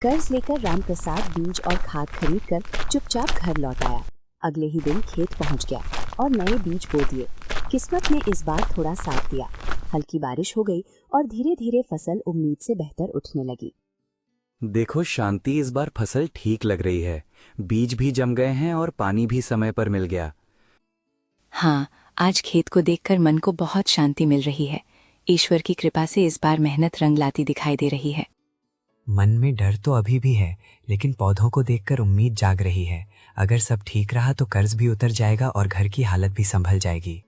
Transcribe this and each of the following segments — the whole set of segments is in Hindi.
कर्ज लेकर रामप्रसाद बीज और खाद खरीदकर चुपचाप घर लौट आया। अगले ही दिन खेत पहुंच गया और नए बीज बो दिए। किस्मत ने इस बार थोड़ा साथ दिया। हल्की बारिश हो गई और धीरे धीरे फसल उम्मीद से बेहतर उठने लगी। देखो शांति, इस बार फसल ठीक लग रही है। बीज भी जम गए हैं और पानी भी समय पर मिल गया। हाँ, आज खेत को देखकर मन को बहुत शांति मिल रही है। ईश्वर की कृपा से इस बार मेहनत रंग लाती दिखाई दे रही है। मन में डर तो अभी भी है, लेकिन पौधों को देखकर उम्मीद जाग रही है। अगर सब ठीक रहा तो कर्ज भी उतर जाएगा और घर की हालत भी संभल जाएगी।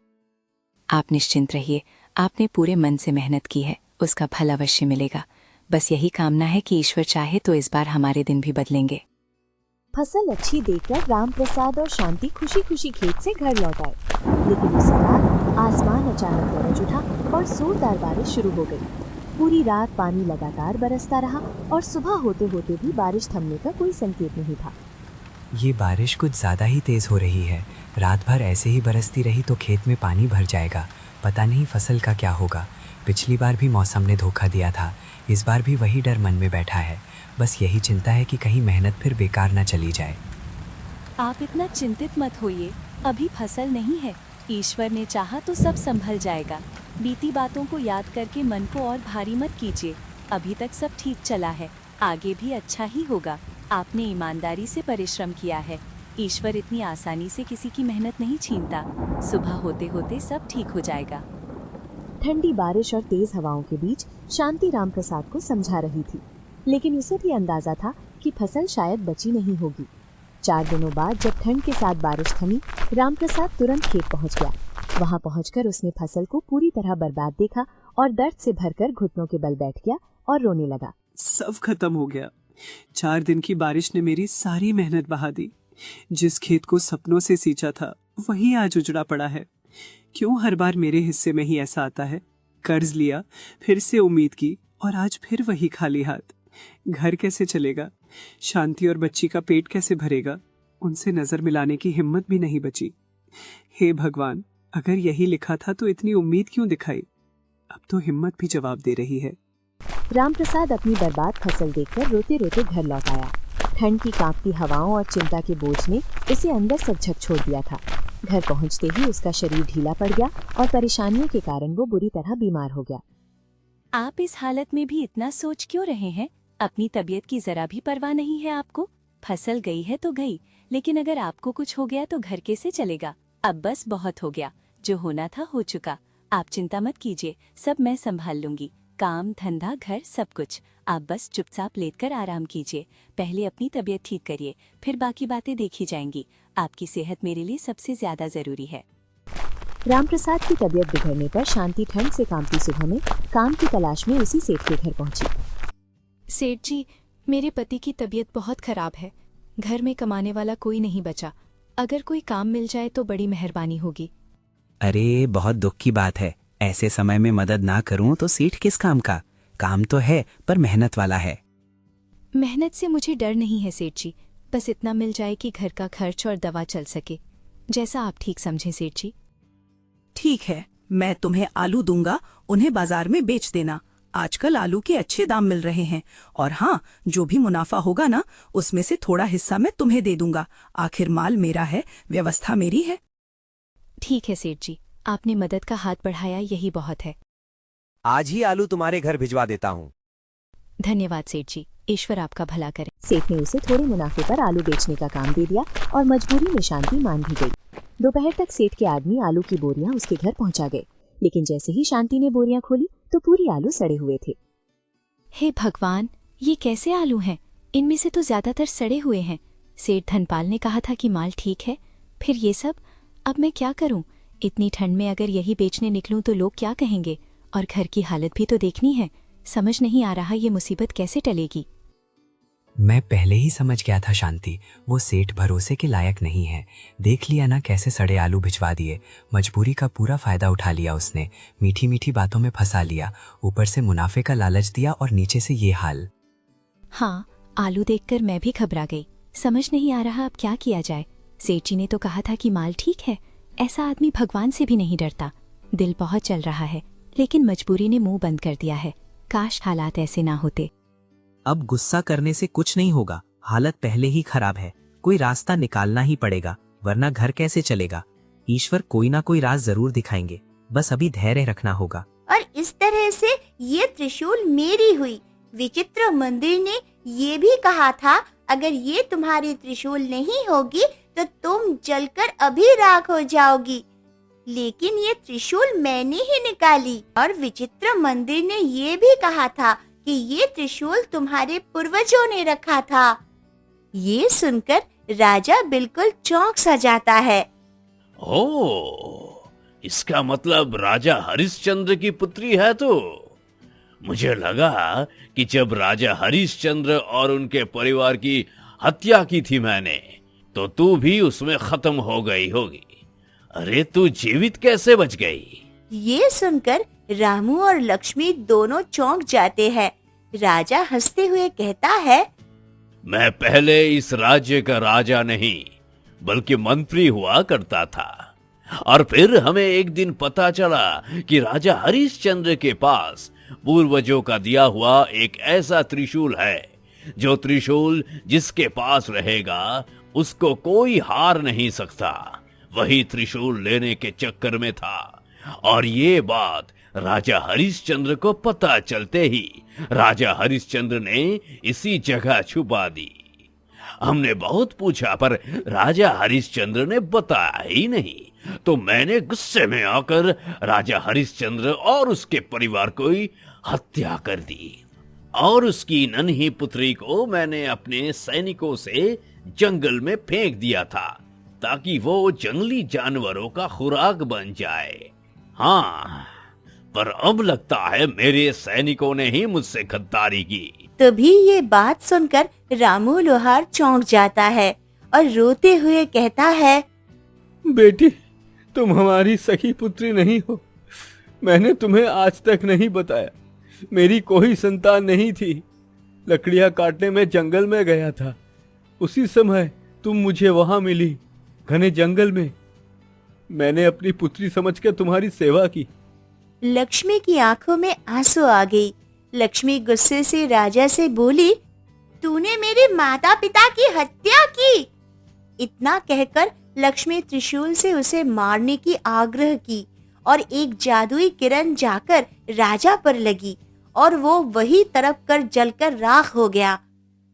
आप निश्चिंत रहिए, आपने पूरे मन से मेहनत की है, उसका फल अवश्य मिलेगा। बस यही कामना है कि ईश्वर चाहे तो इस बार हमारे दिन भी बदलेंगे। फसल अच्छी देखकर रामप्रसाद और शांति खुशी खुशी खेत से घर लौट आए। लेकिन उसी रात आसमान अचानक गरज उठा और जोरदार बारिश शुरू हो गई। पूरी रात पानी लगातार बरसता रहा और सुबह होते होते भी बारिश थमने का कोई संकेत नहीं था। ये बारिश कुछ ज्यादा ही तेज हो रही है। रात भर ऐसे ही बरसती रही तो खेत में पानी भर जाएगा। पता नहीं फसल का क्या होगा। पिछली बार भी मौसम ने धोखा दिया था, इस बार भी वही डर मन में बैठा है। बस यही चिंता है कि कहीं मेहनत फिर बेकार न चली जाए। आप इतना चिंतित मत होइए, अभी फसल नहीं है। ईश्वर ने चाहा तो सब संभल जाएगा। बीती बातों को याद करके मन को और भारी मत कीजिए। अभी तक सब ठीक चला है, आगे भी अच्छा ही होगा। आपने ईमानदारी से परिश्रम किया है। ईश्वर इतनी आसानी से किसी की मेहनत नहीं छीनता। सुबह होते होते सब ठीक हो जाएगा। ठंडी बारिश और तेज हवाओं के बीच शांति रामप्रसाद को समझा रही थी, लेकिन उसे भी अंदाजा था कि फसल शायद बची नहीं होगी। 4 दिनों बाद जब ठंड के साथ बारिश थमी, रामप्रसाद तुरंत खेत पहुंच गया। वहां पहुंचकर उसने फसल को पूरी तरह बर्बाद देखा और दर्द से भरकर घुटनों के बल बैठ गया और रोने लगा। सब खत्म हो गया। 4 दिन की बारिश ने मेरी सारी मेहनत बहा दी। जिस खेत को सपनों से सींचा था वही आज उजड़ा पड़ा है। क्यों हर बार मेरे हिस्से में ही ऐसा आता है? कर्ज लिया, फिर से उम्मीद की और आज फिर वही खाली हाथ। घर कैसे चलेगा? शांति और बच्ची का पेट कैसे भरेगा? उनसे नजर मिलाने की हिम्मत भी नहीं बची। हे भगवान, अगर यही लिखा था तो इतनी उम्मीद क्यों दिखाई? अब तो हिम्मत भी जवाब दे रही है। रामप्रसाद अपनी बर्बाद फसल देखकर रोते रोते घर लौट आया। ठंड की कांपती हवाओं और चिंता के बोझ ने उसे अंदर से झकझोर दिया था। घर पहुंचते ही उसका शरीर ढीला पड़ गया और परेशानियों के कारण वो बुरी तरह बीमार हो गया। आप इस हालत में भी इतना सोच क्यों रहे हैं? अपनी तबीयत की जरा भी परवाह नहीं है आपको? फसल गई है तो गई, लेकिन अगर आपको कुछ हो गया तो घर कैसे चलेगा? अब बस बहुत हो गया, जो होना था हो चुका। आप चिंता मत कीजिए, सब मैं संभाल लूंगी। काम धंधा घर सब कुछ। आप बस चुपचाप लेटकर आराम कीजिए। पहले अपनी तबीयत ठीक करिए, फिर बाकी बातें देखी जाएंगी। आपकी सेहत मेरे लिए सबसे ज्यादा जरूरी है। रामप्रसाद की तबीयत बिगड़ने पर शांति ठंड से कांपती सुबह में काम की तलाश में उसी सेठ के घर पहुंची। सेठ जी, मेरे पति की तबीयत बहुत खराब है। घर में कमाने वाला कोई नहीं बचा। अगर कोई काम मिल जाए तो बड़ी मेहरबानी होगी। अरे बहुत दुख की बात है। ऐसे समय में मदद ना करूं तो सेठ किस काम का? काम तो है पर मेहनत वाला है। मेहनत से मुझे डर नहीं है सेठ जी, बस इतना मिल जाए कि घर का खर्च और दवा चल सके। जैसा आप ठीक समझें सेठ जी। ठीक है, मैं तुम्हें आलू दूंगा, उन्हें बाजार में बेच देना। आजकल आलू के अच्छे दाम मिल रहे हैं। और हाँ, जो भी मुनाफा होगा ना, उसमें से थोड़ा हिस्सा मैं तुम्हें दे दूंगा। आखिर माल मेरा है, व्यवस्था मेरी है। ठीक है सेठ जी, आपने मदद का हाथ बढ़ाया, यही बहुत है। आज ही आलू तुम्हारे घर भिजवा देता हूँ। धन्यवाद सेठ जी, ईश्वर आपका भला करे। सेठ ने उसे थोड़े मुनाफे पर आलू बेचने का काम दे दिया और मजबूरी में शांति मान भी गई। दोपहर तक सेठ के आदमी आलू की बोरियां उसके घर पहुंचा गए, लेकिन जैसे ही शांति ने बोरियां खोली तो पूरी आलू सड़े हुए थे। हे भगवान, ये कैसे आलू हैं? इनमें से तो ज्यादातर सड़े हुए हैं। सेठ धनपाल ने कहा था कि माल ठीक है, फिर ये सब। अब मैं क्या करूं? इतनी ठंड में अगर यही बेचने निकलूं तो लोग क्या कहेंगे? और घर की हालत भी तो देखनी है। समझ नहीं आ रहा ये मुसीबत कैसे टलेगी। मैं पहले ही समझ गया था शांति, वो सेठ भरोसे के लायक नहीं है। देख लिया ना कैसे सड़े आलू भिजवा दिए। मजबूरी का पूरा फायदा उठा लिया उसने। मीठी मीठी बातों में फंसा लिया, ऊपर से मुनाफे का लालच दिया और नीचे से ये हाल। हाँ, आलू देखकर मैं भी घबरा गई। समझ नहीं आ रहा अब क्या किया जाए। सेठ जी ने तो कहा था कि माल ठीक है। ऐसा आदमी भगवान से भी नहीं डरता। दिल बहुत चल रहा है, लेकिन मजबूरी ने मुंह बंद कर दिया है। काश हालात ऐसे ना होते। अब गुस्सा करने से कुछ नहीं होगा, हालत पहले ही खराब है। कोई रास्ता निकालना ही पड़ेगा, वरना घर कैसे चलेगा। ईश्वर कोई ना कोई राज जरूर दिखाएंगे, बस अभी धैर्य रखना होगा। और इस तरह से ये त्रिशूल मेरी हुई। विचित्र मंदिर ने ये भी कहा था, अगर ये तुम्हारी त्रिशूल नहीं होगी तो तुम जलकर अभी राख हो जाओगी। लेकिन ये त्रिशूल मैंने ही निकाली। और विचित्र मंदिर ने ये भी कहा था कि ये त्रिशूल तुम्हारे पूर्वजों ने रखा था। ये सुनकर राजा बिल्कुल चौंक सा जाता है। ओह, इसका मतलब राजा हरिश्चंद्र की पुत्री है तो। मुझे लगा कि जब राजा हरिश्चंद्र और उनके परिवार की हत्या की थी मैंने, तो तू भी उसमें खत्म हो गई होगी। अरे तू जीवित कैसे बच गई? ये सुनकर रामू और लक्ष्मी दोनों चौंक जाते हैं। राजा हंसते हुए कहता है, मैं पहले इस राज्य का राजा नहीं बल्कि मंत्री हुआ करता था, और फिर हमें एक दिन पता चला कि राजा हरिश्चंद्र के पास पूर्वजों का दिया हुआ एक ऐसा त्रिशूल है, जो त्रिशूल जिसके पास रहेगा उसको कोई हार नहीं सकता। वही त्रिशूल लेने के चक्कर में था, और ये बात राजा हरिश्चंद्र को पता चलते ही राजा हरिश्चंद्र ने इसी जगह छुपा दी। हमने बहुत पूछा पर राजा हरिश्चंद्र ने बताया ही नहीं, तो मैंने गुस्से में आकर राजा हरिश्चंद्र और उसके परिवार की हत्या कर दी, और उसकी नन्ही पुत्री को मैंने अपने सैनिकों से जंगल में फेंक दिया था, ताकि वो जंगली जानवरों का खुराक बन जाए। हाँ, पर अब लगता है मेरे सैनिकों ने ही मुझसे गद्दारी की। तभी ये बात सुनकर रामू लोहार चौंक जाता है और रोते हुए कहता है, बेटी, तुम हमारी सखी पुत्री नहीं हो। मैंने तुम्हें आज तक नहीं बताया, मेरी कोई संतान नहीं थी। लकड़ियां काटने में जंगल में गया था, उसी समय तुम मुझे वहां मिली, घने जंगल में। मैंने अपनी पुत्री समझकर तुम्हारी सेवा की। लक्ष्मी की आंखों में आंसू आ गई। लक्ष्मी गुस्से से राजा से बोली, तूने मेरे माता पिता की हत्या की। इतना कहकर लक्ष्मी त्रिशूल से उसे मारने की आग्रह की, और एक जादुई किरण जाकर राजा पर लगी, और वो वही तरफ कर जलकर राख हो गया।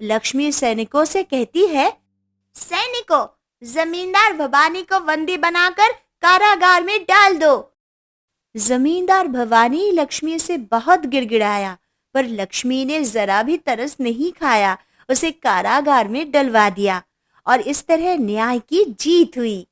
लक्ष्मी सैनिकों से कहती है, सैनिकों, जमींदार भवानी को बंदी बनाकर कारागार में डाल दो। जमींदार भवानी लक्ष्मी से बहुत गिड़गिड़ाया, पर लक्ष्मी ने जरा भी तरस नहीं खाया, उसे कारागार में डलवा दिया, और इस तरह न्याय की जीत हुई।